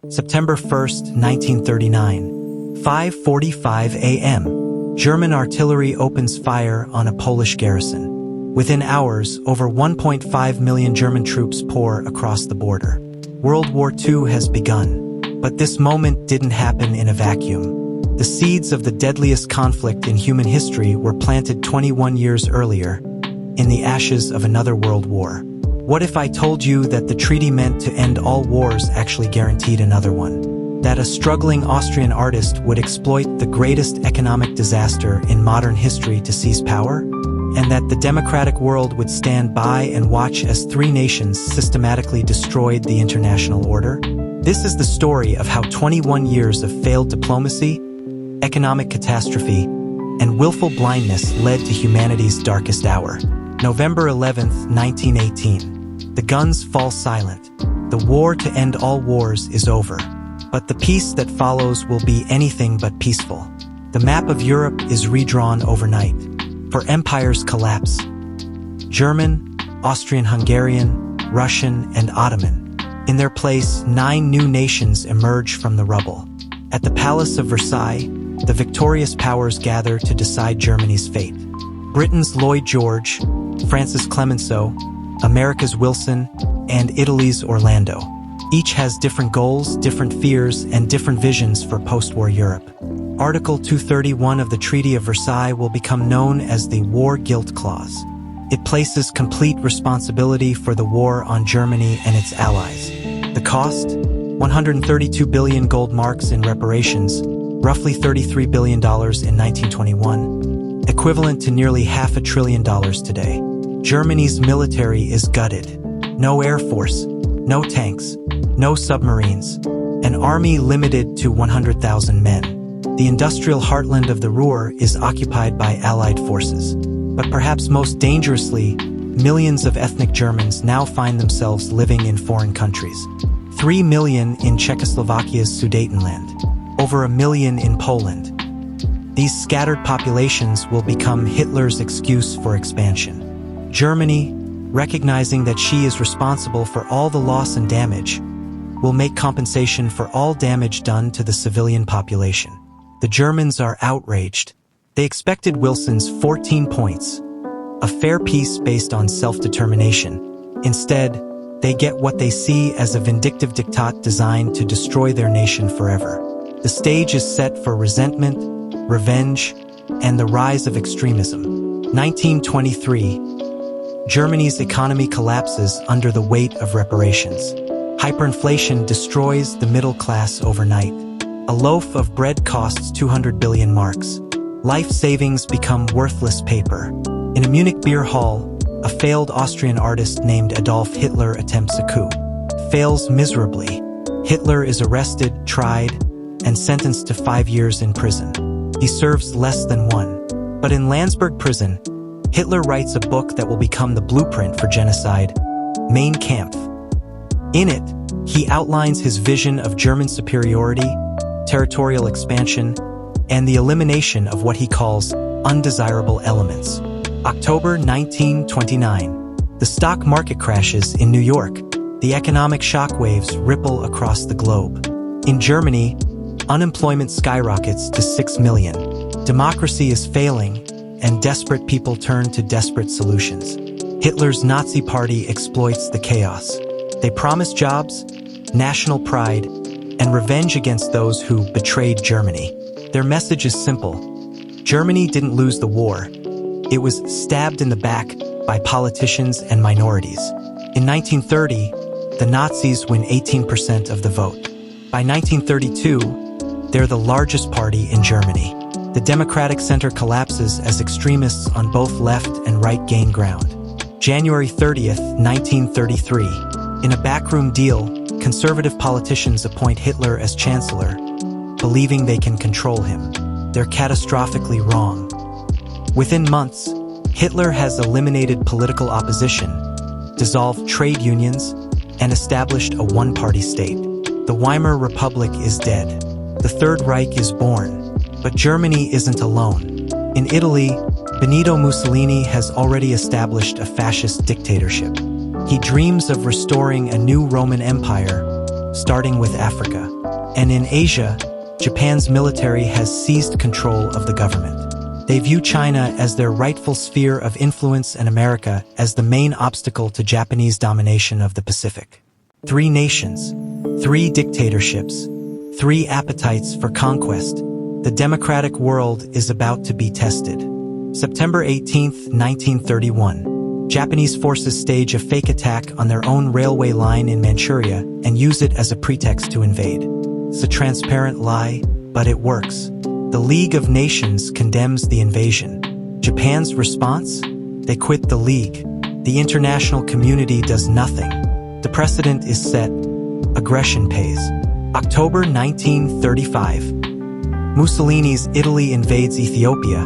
September 1st, 1939. 5:45 a.m. German artillery opens fire on a Polish garrison. Within hours, over 1.5 million German troops pour across the border. World War II has begun. But this moment didn't happen in a vacuum. The seeds of the deadliest conflict in human history were planted 21 years earlier, in the ashes of another world war. What if I told you that the treaty meant to end all wars actually guaranteed another one? That a struggling Austrian artist would exploit the greatest economic disaster in modern history to seize power? And that the democratic world would stand by and watch as three nations systematically destroyed the international order? This is the story of how 21 years of failed diplomacy, economic catastrophe, and willful blindness led to humanity's darkest hour. November 11th, 1918. The guns fall silent. The war to end all wars is over. But the peace that follows will be anything but peaceful. The map of Europe is redrawn overnight. For empires collapse. German, Austrian-Hungarian, Russian, and Ottoman. In their place, 9 new nations emerge from the rubble. At the Palace of Versailles, the victorious powers gather to decide Germany's fate. Britain's Lloyd George, France's Clemenceau, America's Wilson, and Italy's Orlando. Each has different goals, different fears, and different visions for post-war Europe. Article 231 of the Treaty of Versailles will become known as the War Guilt Clause. It places complete responsibility for the war on Germany and its allies. The cost? 132 billion gold marks in reparations, roughly $33 billion in 1921, equivalent to nearly $500 billion today. Germany's military is gutted. No air force, no tanks, no submarines, an army limited to 100,000 men. The industrial heartland of the Ruhr is occupied by Allied forces. But perhaps most dangerously, millions of ethnic Germans now find themselves living in foreign countries. 3 million in Czechoslovakia's Sudetenland, over 1 million in Poland. These scattered populations will become Hitler's excuse for expansion. Germany, recognizing that she is responsible for all the loss and damage, will make compensation for all damage done to the civilian population. The Germans are outraged. They expected Wilson's 14 points, a fair peace based on self-determination. Instead, they get what they see as a vindictive diktat designed to destroy their nation forever. The stage is set for resentment, revenge, and the rise of extremism. 1923. Germany's economy collapses under the weight of reparations. Hyperinflation destroys the middle class overnight. A loaf of bread costs 200 billion marks. Life savings become worthless paper. In a Munich beer hall, a failed Austrian artist named Adolf Hitler attempts a coup. Fails miserably. Hitler is arrested, tried, and sentenced to 5 years in prison. He serves less than 1. But in Landsberg prison, Hitler writes a book that will become the blueprint for genocide, Mein Kampf. In it, he outlines his vision of German superiority, territorial expansion, and the elimination of what he calls undesirable elements. October 1929. The stock market crashes in New York. The economic shockwaves ripple across the globe. In Germany, unemployment skyrockets to 6 million. Democracy is failing, and desperate people turn to desperate solutions. Hitler's Nazi party exploits the chaos. They promise jobs, national pride, and revenge against those who betrayed Germany. Their message is simple. Germany didn't lose the war. It was stabbed in the back by politicians and minorities. In 1930, the Nazis win 18% of the vote. By 1932, they're the largest party in Germany. The democratic center collapses as extremists on both left and right gain ground. January 30th, 1933. In a backroom deal, conservative politicians appoint Hitler as chancellor, believing they can control him. They're catastrophically wrong. Within months, Hitler has eliminated political opposition, dissolved trade unions, and established a one-party state. The Weimar Republic is dead. The Third Reich is born. But Germany isn't alone. In Italy, Benito Mussolini has already established a fascist dictatorship. He dreams of restoring a new Roman Empire, starting with Africa. And in Asia, Japan's military has seized control of the government. They view China as their rightful sphere of influence and America as the main obstacle to Japanese domination of the Pacific. 3 nations, 3 dictatorships, 3 appetites for conquest. The democratic world is about to be tested. September 18, 1931. Japanese forces stage a fake attack on their own railway line in Manchuria and use it as a pretext to invade. It's a transparent lie, but it works. The League of Nations condemns the invasion. Japan's response? They quit the League. The international community does nothing. The precedent is set. Aggression pays. October 1935. Mussolini's Italy invades Ethiopia,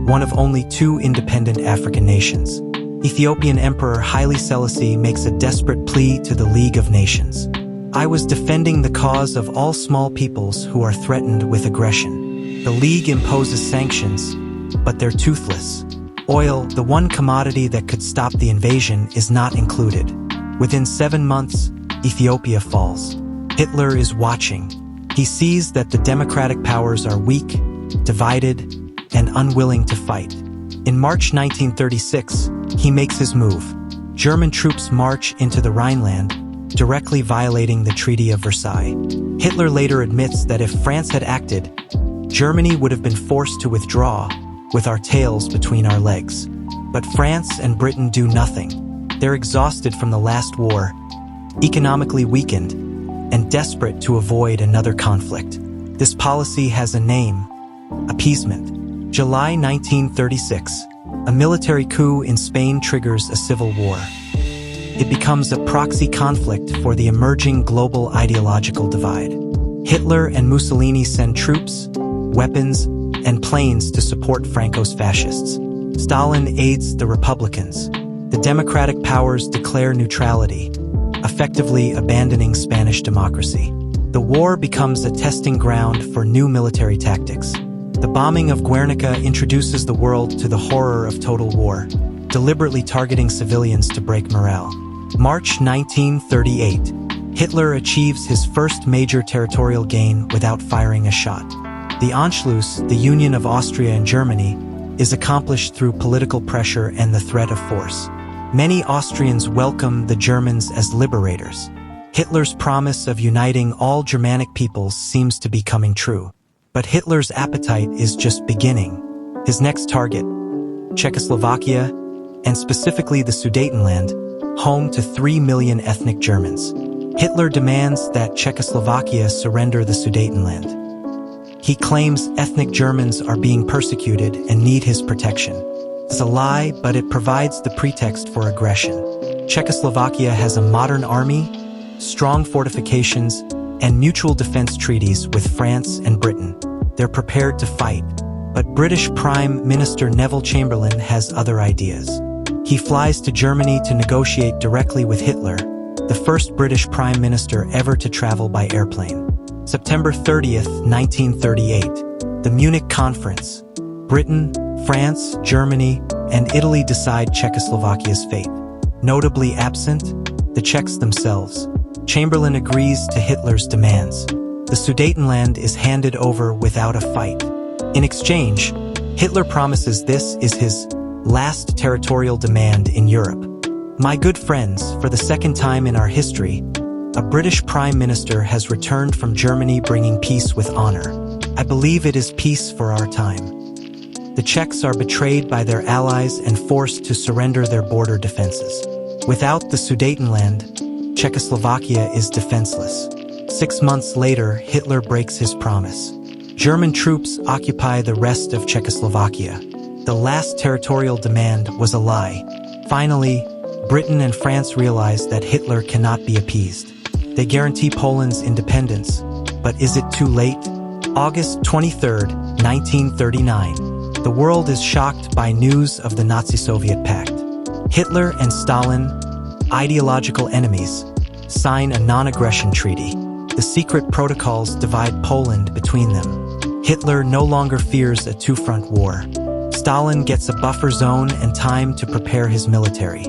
one of only 2 independent African nations. Ethiopian Emperor Haile Selassie makes a desperate plea to the League of Nations. I was defending the cause of all small peoples who are threatened with aggression. The League imposes sanctions, but they're toothless. Oil, the one commodity that could stop the invasion, is not included. Within 7 months, Ethiopia falls. Hitler is watching. He sees that the democratic powers are weak, divided, and unwilling to fight. In March 1936, he makes his move. German troops march into the Rhineland, directly violating the Treaty of Versailles. Hitler later admits that if France had acted, Germany would have been forced to withdraw, with our tails between our legs. But France and Britain do nothing. They're exhausted from the last war, economically weakened, and desperate to avoid another conflict. This policy has a name: appeasement. July 1936. A military coup in Spain triggers a civil war. It becomes a proxy conflict for the emerging global ideological divide. Hitler and Mussolini send troops, weapons, and planes to support Franco's fascists. Stalin aids the Republicans. The democratic powers declare neutrality, effectively abandoning Spanish democracy. The war becomes a testing ground for new military tactics. The bombing of Guernica introduces the world to the horror of total war, deliberately targeting civilians to break morale. March 1938. Hitler achieves his first major territorial gain without firing a shot. The Anschluss, the union of Austria and Germany, is accomplished through political pressure and the threat of force. Many Austrians welcome the Germans as liberators. Hitler's promise of uniting all Germanic peoples seems to be coming true. But Hitler's appetite is just beginning. His next target, Czechoslovakia, and specifically the Sudetenland, home to 3 million ethnic Germans. Hitler demands that Czechoslovakia surrender the Sudetenland. He claims ethnic Germans are being persecuted and need his protection. It's a lie, but it provides the pretext for aggression. Czechoslovakia has a modern army, strong fortifications, and mutual defense treaties with France and Britain. They're prepared to fight, but British Prime Minister Neville Chamberlain has other ideas. He flies to Germany to negotiate directly with Hitler, the first British Prime Minister ever to travel by airplane. September 30th, 1938. The Munich Conference. Britain, France, Germany, and Italy decide Czechoslovakia's fate. Notably absent, the Czechs themselves. Chamberlain agrees to Hitler's demands. The Sudetenland is handed over without a fight. In exchange, Hitler promises this is his last territorial demand in Europe. My good friends, for the second time in our history, a British Prime Minister has returned from Germany bringing peace with honor. I believe it is peace for our time. The Czechs are betrayed by their allies and forced to surrender their border defenses. Without the Sudetenland, Czechoslovakia is defenseless. 6 months later, Hitler breaks his promise. German troops occupy the rest of Czechoslovakia. The last territorial demand was a lie. Finally, Britain and France realize that Hitler cannot be appeased. They guarantee Poland's independence. But is it too late? August 23, 1939. The world is shocked by news of the Nazi-Soviet pact. Hitler and Stalin, ideological enemies, sign a non-aggression treaty. The secret protocols divide Poland between them. Hitler no longer fears a two-front war. Stalin gets a buffer zone and time to prepare his military.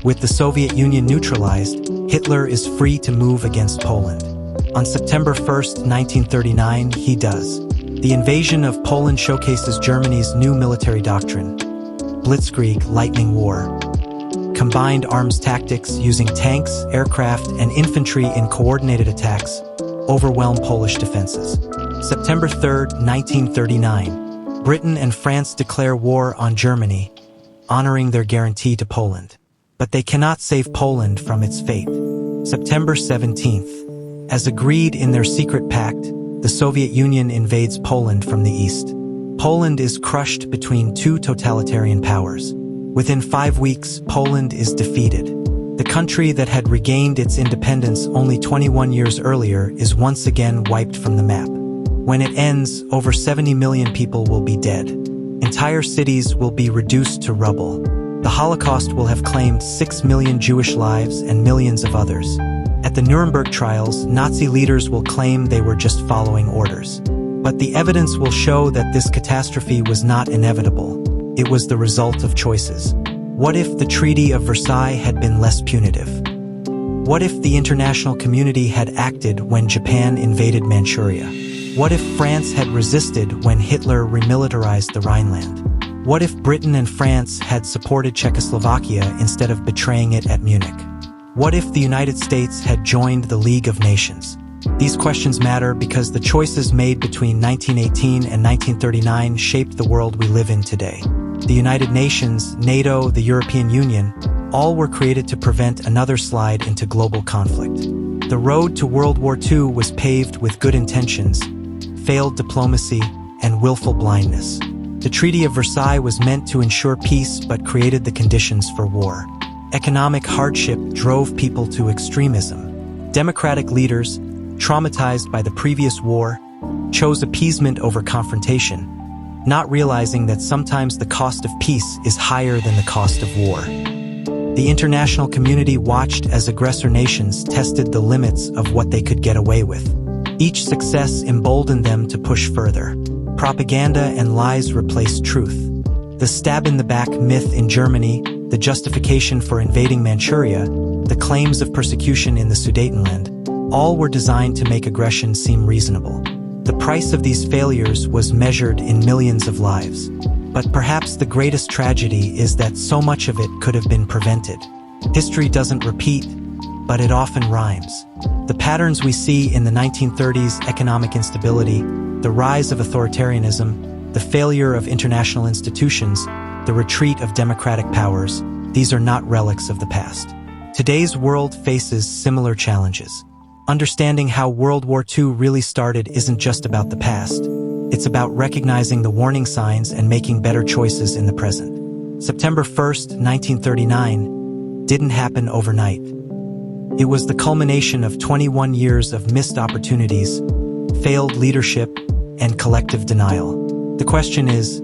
With the Soviet Union neutralized, Hitler is free to move against Poland. On September 1st, 1939, he does. The invasion of Poland showcases Germany's new military doctrine, Blitzkrieg, lightning war. Combined arms tactics using tanks, aircraft, and infantry in coordinated attacks overwhelm Polish defenses. September 3rd, 1939. Britain and France declare war on Germany, honoring their guarantee to Poland. But they cannot save Poland from its fate. September 17th. As agreed in their secret pact, the Soviet Union invades Poland from the east. Poland is crushed between two totalitarian powers. Within 5 weeks, Poland is defeated. The country that had regained its independence only 21 years earlier is once again wiped from the map. When it ends, over 70 million people will be dead. Entire cities will be reduced to rubble. The Holocaust will have claimed 6 million Jewish lives and millions of others. At the Nuremberg trials, Nazi leaders will claim they were just following orders. But the evidence will show that this catastrophe was not inevitable. It was the result of choices. What if the Treaty of Versailles had been less punitive? What if the international community had acted when Japan invaded Manchuria? What if France had resisted when Hitler remilitarized the Rhineland? What if Britain and France had supported Czechoslovakia instead of betraying it at Munich? What if the United States had joined the League of Nations? These questions matter because the choices made between 1918 and 1939 shaped the world we live in today. The United Nations, NATO, the European Union, all were created to prevent another slide into global conflict. The road to World War II was paved with good intentions, failed diplomacy, and willful blindness. The Treaty of Versailles was meant to ensure peace but created the conditions for war. Economic hardship drove people to extremism. Democratic leaders, traumatized by the previous war, chose appeasement over confrontation, not realizing that sometimes the cost of peace is higher than the cost of war. The international community watched as aggressor nations tested the limits of what they could get away with. Each success emboldened them to push further. Propaganda and lies replaced truth. The stab-in-the-back myth in Germany, the justification for invading Manchuria, the claims of persecution in the Sudetenland, all were designed to make aggression seem reasonable. The price of these failures was measured in millions of lives. But perhaps the greatest tragedy is that so much of it could have been prevented. History doesn't repeat, but it often rhymes. The patterns we see in the 1930s, economic instability, the rise of authoritarianism, the failure of international institutions, the retreat of democratic powers, these are not relics of the past. Today's world faces similar challenges. Understanding how World War II really started isn't just about the past. It's about recognizing the warning signs and making better choices in the present. September 1st, 1939, didn't happen overnight. It was the culmination of 21 years of missed opportunities, failed leadership, and collective denial. The question is,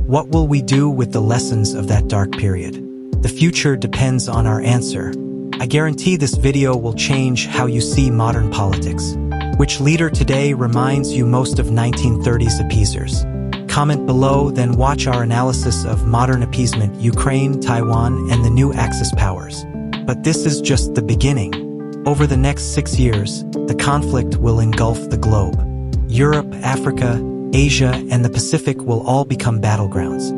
what will we do with the lessons of that dark period? The future depends on our answer. I guarantee this video will change how you see modern politics. Which leader today reminds you most of 1930s appeasers? Comment below, then watch our analysis of modern appeasement, Ukraine, Taiwan, and the new Axis powers. But this is just the beginning. Over the next 6 years, the conflict will engulf the globe. Europe, Africa, Asia, and the Pacific will all become battlegrounds.